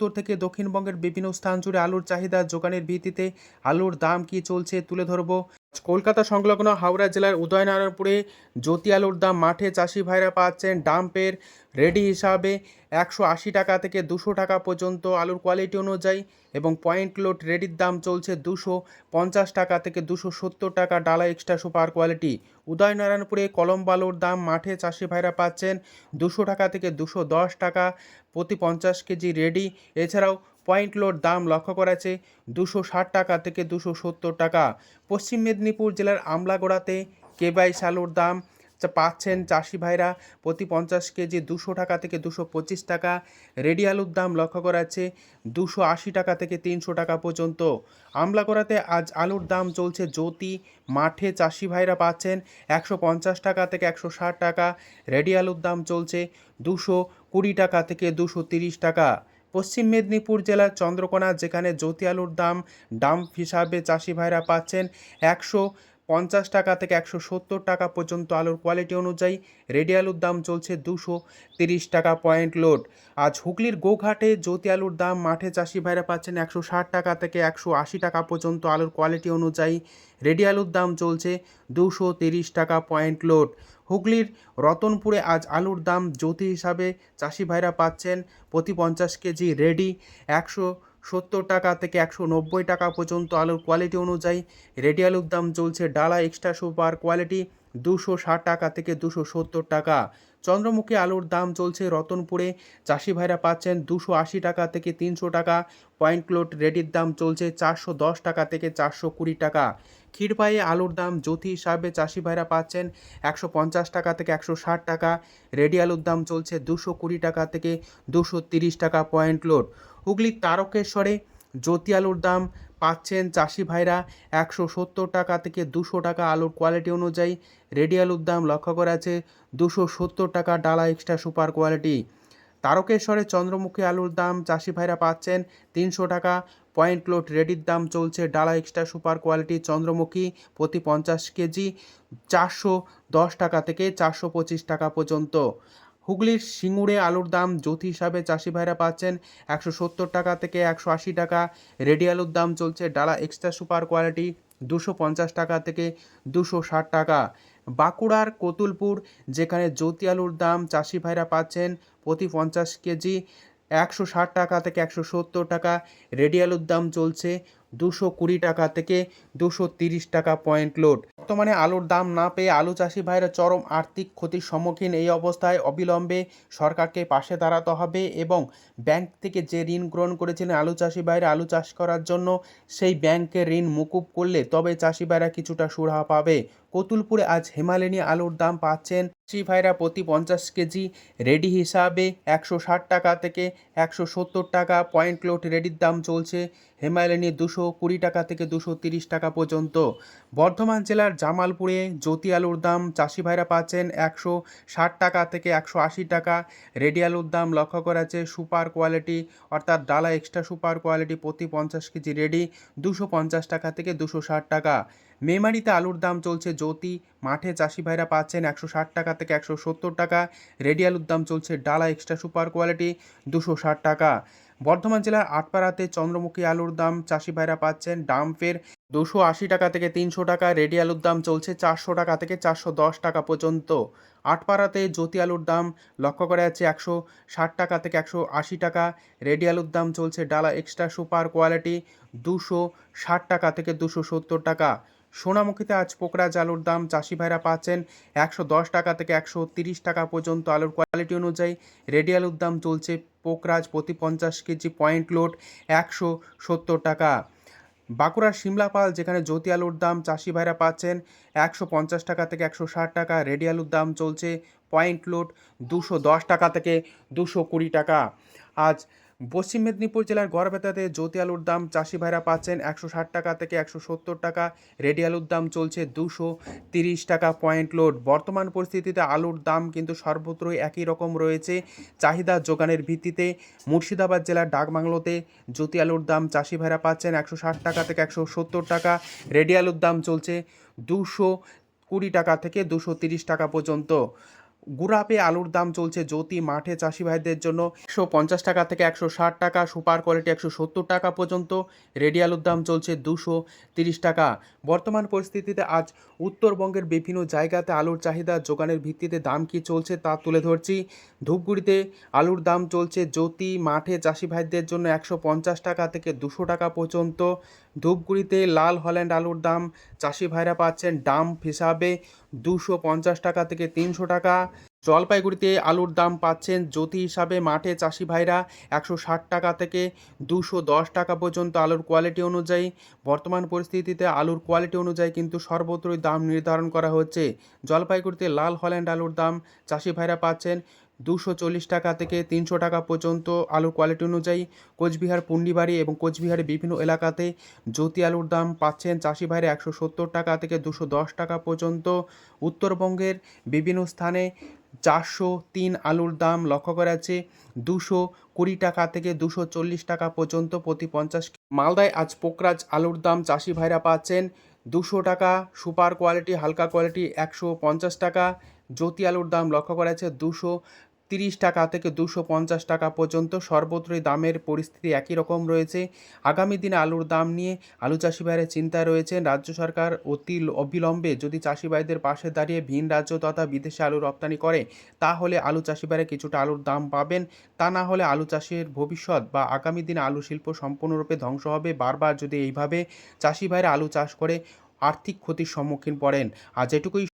উত্তর থেকে দক্ষিণবঙ্গের বিভিন্ন স্থান জুড়ে আলুর চাহিদা যোগানের ভিত্তিতে আলুর দাম কি চলছে তুলে ধরবো। কলকাতা সংলগ্ন হাওড়া জেলার উদয়নারায়ণপুরে জ্যোতি আলুর দাম মাঠে চাষি ভাইরা পাচ্ছেন ডাম্পের রেডি হিসাবে 180 টাকা থেকে 200 টাকা পর্যন্ত আলুর কোয়ালিটি অনুযায়ী, এবং পয়েন্ট লোড রেডির দাম চলছে 250 টাকা থেকে 270 টাকা ডালা এক্সট্রা সুপার কোয়ালিটি। উদয়নারায়ণপুরে কলম আলুর দাম মাঠে চাষি ভাইরা পাচ্ছেন 200 টাকা থেকে 210 টাকা প্রতি 50 কেজি রেডি। এছাড়াও পয়েন্ট লোড দাম লক্ষ্য করা যাচ্ছে 260 টাকা থেকে 270 টাকা। পশ্চিম মেদিনীপুর জেলার আমলাগোড়াতে কেবাইশ আলুর দাম পাচ্ছেন চাষি ভাইরা প্রতি 50 কেজি 200 টাকা থেকে 225 টাকা। রেডি আলুর দাম লক্ষ্য করা যাচ্ছে 280 টাকা থেকে 300 টাকা পর্যন্ত। আমলাগোড়াতে আজ আলুর দাম চলছে জ্যোতি মাঠে চাষি ভাইরা পাচ্ছেন 150 টাকা থেকে 160 টাকা। রেডি আলুর দাম চলছে 220 টাকা থেকে 230 টাকা। পশ্চিম মেদিনীপুর জেলার চন্দ্রকোনা যেখানে জ্যোতি আলুর দাম ডাম্প হিসাবে চাষি ভাইরা পাচ্ছেন 150 টাকা থেকে 170 টাকা পর্যন্ত আলুর কোয়ালিটি অনুযায়ী। রেডি আলুর দাম চলছে 230 টাকা পয়েন্ট লোড। আজ হুগলির গোঘাটে জ্যোতি আলুর দাম মাঠে চাষি ভাইরা পাচ্ছেন 160 টাকা থেকে 180 টাকা পর্যন্ত আলুর কোয়ালিটি অনুযায়ী। রেডি আলুর দাম চলছে 230 টাকা পয়েন্ট লোড। হুগলির রতনপুরে আজ আলুর দাম জ্যোতি হিসাবে চাষি ভাইরা পাচ্ছেন প্রতি 50 কেজি রেডি 170 টাকা থেকে 190 টাকা পর্যন্ত আলুর কোয়ালিটি অনুযায়ী। রেডি আলুর দাম চলছে ডালা এক্সট্রা সুপার কোয়ালিটি 260 টাকা থেকে 270 টাকা। চন্দ্রমুখী আলুর দাম চলছে রতনপুরে চাষি ভাইরা পাচ্ছেন 280 টাকা থেকে 300 টাকা। পয়েন্ট লোড রেডির দাম চলছে 410 টাকা থেকে 420 টাকা। ক্ষীরপায়ে আলুর দাম জ্যোতি হিসাবে চাষি ভাইরা পাচ্ছেন 150 টাকা থেকে 160 টাকা। রেডি আলুর দাম চলছে 220 টাকা থেকে 230 টাকা পয়েন্ট লোড। হুগলির তারকেশ্বরে জ্যোতি আলুর দাম পাচ্ছেন চাষি ভাইরা 170 টাকা থেকে 200 টাকা আলুর কোয়ালিটি অনুযায়ী। রেডি আলুর দাম লক্ষ্য করা আছে 270 টাকা ডালা এক্সট্রা সুপার কোয়ালিটি। তারকেশ্বরে চন্দ্রমুখী আলুর দাম চাষি ভাইরা পাচ্ছেন 300 টাকা। পয়েন্ট লোড রেডির দাম চলছে ডালা এক্সট্রা সুপার কোয়ালিটি চন্দ্রমুখী প্রতি 50 কেজি 410 টাকা থেকে 425 টাকা পর্যন্ত। হুগলির সিঙ্গুরে আলুর দাম জ্যোতি হিসাবে চাষি ভাইরা পাচ্ছেন 170 টাকা থেকে 180 টাকা। রেডি আলুর দাম চলছে ডালা এক্সট্রা সুপার কোয়ালিটি 250 টাকা থেকে 260 টাকা। বাঁকুড়ার কতুলপুর যেখানে জ্যোতি আলুর দাম চাষি ভাইরা পাচ্ছেন প্রতি 50 কেজি 160 টাকা থেকে 170 টাকা। রেডি আলুর দাম চলছে 220 টাকা থেকে 230 টাকা পয়েন্ট লোড। বর্তমানে আলুর দাম না পেয়ে আলু চাষি ভাইরা চরম আর্থিক ক্ষতির সম্মুখীন। এই অবস্থায় অবিলম্বে সরকারকে পাশে দাঁড়াতে হবে এবং ব্যাংক থেকে যে ঋণ গ্রহণ করেছিলেন আলু চাষি ভাইরা আলু চাষ করার জন্য, সেই ব্যাংকের ঋণ মকুব করলে তবে চাষি ভাইরা কিছুটা সুরাহা পাবে। কতুলপুরে আজ হিমালয়ানি আলুর দাম পাচ্ছেন চাষি ভাইরা প্রতি 50 কেজি রেডি হিসাবে 160 টাকা থেকে 170 টাকা। পয়েন্ট লোড রেডির দাম চলছে হিমালয়ানি 220 টাকা থেকে 230 টাকা পর্যন্ত। বর্ধমান জেলার জামালপুরে জ্যোতি আলুর দাম চাষি ভাইরা পাচ্ছেন 160 টাকা থেকে 180 টাকা। রেডি আলুর দাম লক্ষ্য করা আছে সুপার কোয়ালিটি অর্থাৎ ডালা এক্সট্রা সুপার কোয়ালিটি প্রতি 50 কেজি রেডি 250 টাকা থেকে 260 টাকা। মেমারিতে আলুর দাম চলছে জ্যোতি মাঠে চাষি ভাইরা পাচ্ছেন 160 টাকা থেকে 170 টাকা। রেডি আলুর দাম চলছে ডালা এক্সট্রা সুপার কোয়ালিটি 260 টাকা। বর্ধমান জেলার আটপাড়াতে চন্দ্রমুখী আলুর দাম চাষি ভাইরা পাচ্ছেন ডাম্পের 280 টাকা থেকে 300 টাকা। রেডি আলুর দাম চলছে 400 টাকা থেকে 410 টাকা পর্যন্ত। আটপাড়াতে জ্যোতি আলুর দাম লক্ষ্য করা যাচ্ছে 160 টাকা থেকে 180 টাকা। রেডি আলুর দাম চলছে ডালা এক্সট্রা সুপার কোয়ালিটি 260 টাকা থেকে 270 টাকা। সোনামুখীতে আজ পোকরাজ আলুর দাম চাষি ভাইরা পাচ্ছেন 110 টাকা থেকে 130 টাকা পর্যন্ত আলুর কোয়ালিটি অনুযায়ী। রেডি আলুর দাম চলছে পোকরাজ প্রতি 50 কেজি পয়েন্ট লোড 170 টাকা। বাঁকুড়ার সিমলাপাল যেখানে জ্যোতি আলুর দাম চাষি ভাইরা পাচ্ছেন 150 টাকা থেকে 160 টাকা। রেডি আলুর দাম চলছে পয়েন্ট লোড 210 টাকা থেকে 220 টাকা। আজ পশ্চিম মেদিনীপুর জেলার গড়বেতাতে জ্যোতি আলুর দাম চাষি ভাইরা পাচ্ছেন 160 টাকা থেকে 170 টাকা। রেডি আলুর দাম চলছে 230 টাকা পয়েন্ট লোড। বর্তমান পরিস্থিতিতে আলুর দাম কিন্তু সর্বত্রই একই রকম রয়েছে চাহিদা যোগানের ভিত্তিতে। মুর্শিদাবাদ জেলার ডাকবাংলোতে জ্যোতি আলুর দাম চাষি ভাইরা পাচ্ছেন 160 টাকা থেকে 170 টাকা। রেডি আলুর দাম চলছে 220 টাকা থেকে 230 টাকা পর্যন্ত। গুড়াপে আলুর দাম চলছে জ্যোতি মাঠে চাষি ভাইদের জন্য 150 টাকা থেকে 160 টাকা, সুপার কোয়ালিটি 170 টাকা পর্যন্ত। রেডি আলুর দাম চলছে 230 টাকা। বর্তমান পরিস্থিতিতে আজ উত্তরবঙ্গের বিভিন্ন জায়গাতে আলুর চাহিদা যোগানের ভিত্তিতে দাম কি চলছে তা তুলে ধরছি। ধূপগুড়িতে আলুর দাম চলছে জ্যোতি মাঠে চাষি ভাইদের জন্য 150 টাকা থেকে 200 টাকা পর্যন্ত। ধূপগুড়িতে লাল হল্যান্ড আলুর দাম চাষি ভাইরা পাচ্ছেন ডাম্প হিসাবে 250 টাকা থেকে 300 টাকা। জলপাইগুড়িতে আলুর দাম পাচ্ছেন জ্যোতি হিসাবে মাঠে চাষি ভাইরা 160 টাকা থেকে 210 টাকা পর্যন্ত আলুর কোয়ালিটি অনুযায়ী। বর্তমান পরিস্থিতিতে আলুর কোয়ালিটি অনুযায়ী কিন্তু সর্বত্রই দাম নির্ধারণ করা হচ্ছে। জলপাইগুড়িতে লাল হল্যান্ড আলুর দাম চাষি ভাইরা পাচ্ছেন 240 টাকা থেকে 300 টাকা পর্যন্ত আলুর কোয়ালিটি অনুযায়ী। কোচবিহার পুন্ডিবাড়ি এবং কোচবিহারের বিভিন্ন এলাকাতে জ্যোতি আলুর দাম পাচ্ছেন চাষি ভাইরা 170 টাকা থেকে 210 টাকা পর্যন্ত। উত্তরবঙ্গের বিভিন্ন স্থানে 403 আলুর দাম লক্ষ্য করা যাচ্ছে 220 টাকা থেকে 240 টাকা পর্যন্ত প্রতি 50। মালদায় আজ পোকরাজ আলুর দাম চাষি ভাইরা পাচ্ছেন 200 টাকা, সুপার কোয়ালিটি হালকা কোয়ালিটি 150 টাকা। জ্যোতি আলুর দাম লক্ষ্য করা যাচ্ছে 230 টাকা থেকে 250 টাকা পর্যন্ত। সর্বত্রই দামের পরিস্থিতি একই রকম রয়েছে। আগামী দিনে আলুর দাম নিয়ে আলু চাষি ভাইয়ের চিন্তায় রয়েছেন। রাজ্য সরকার অতি অবিলম্বে যদি চাষি ভাইদের পাশে দাঁড়িয়ে ভিন রাজ্য তথা বিদেশে আলু রপ্তানি করে তাহলে আলু চাষি ভাইরা কিছুটা আলুর দাম পাবেন। তা না হলে আলু চাষের ভবিষ্যৎ বা আগামী দিনে আলু শিল্প সম্পূর্ণরূপে ধ্বংস হবে। বারবার যদি এইভাবে চাষি ভাইরা আলু চাষ করে আর্থিক ক্ষতির সম্মুখীন পড়েন। আজ এটুকুই।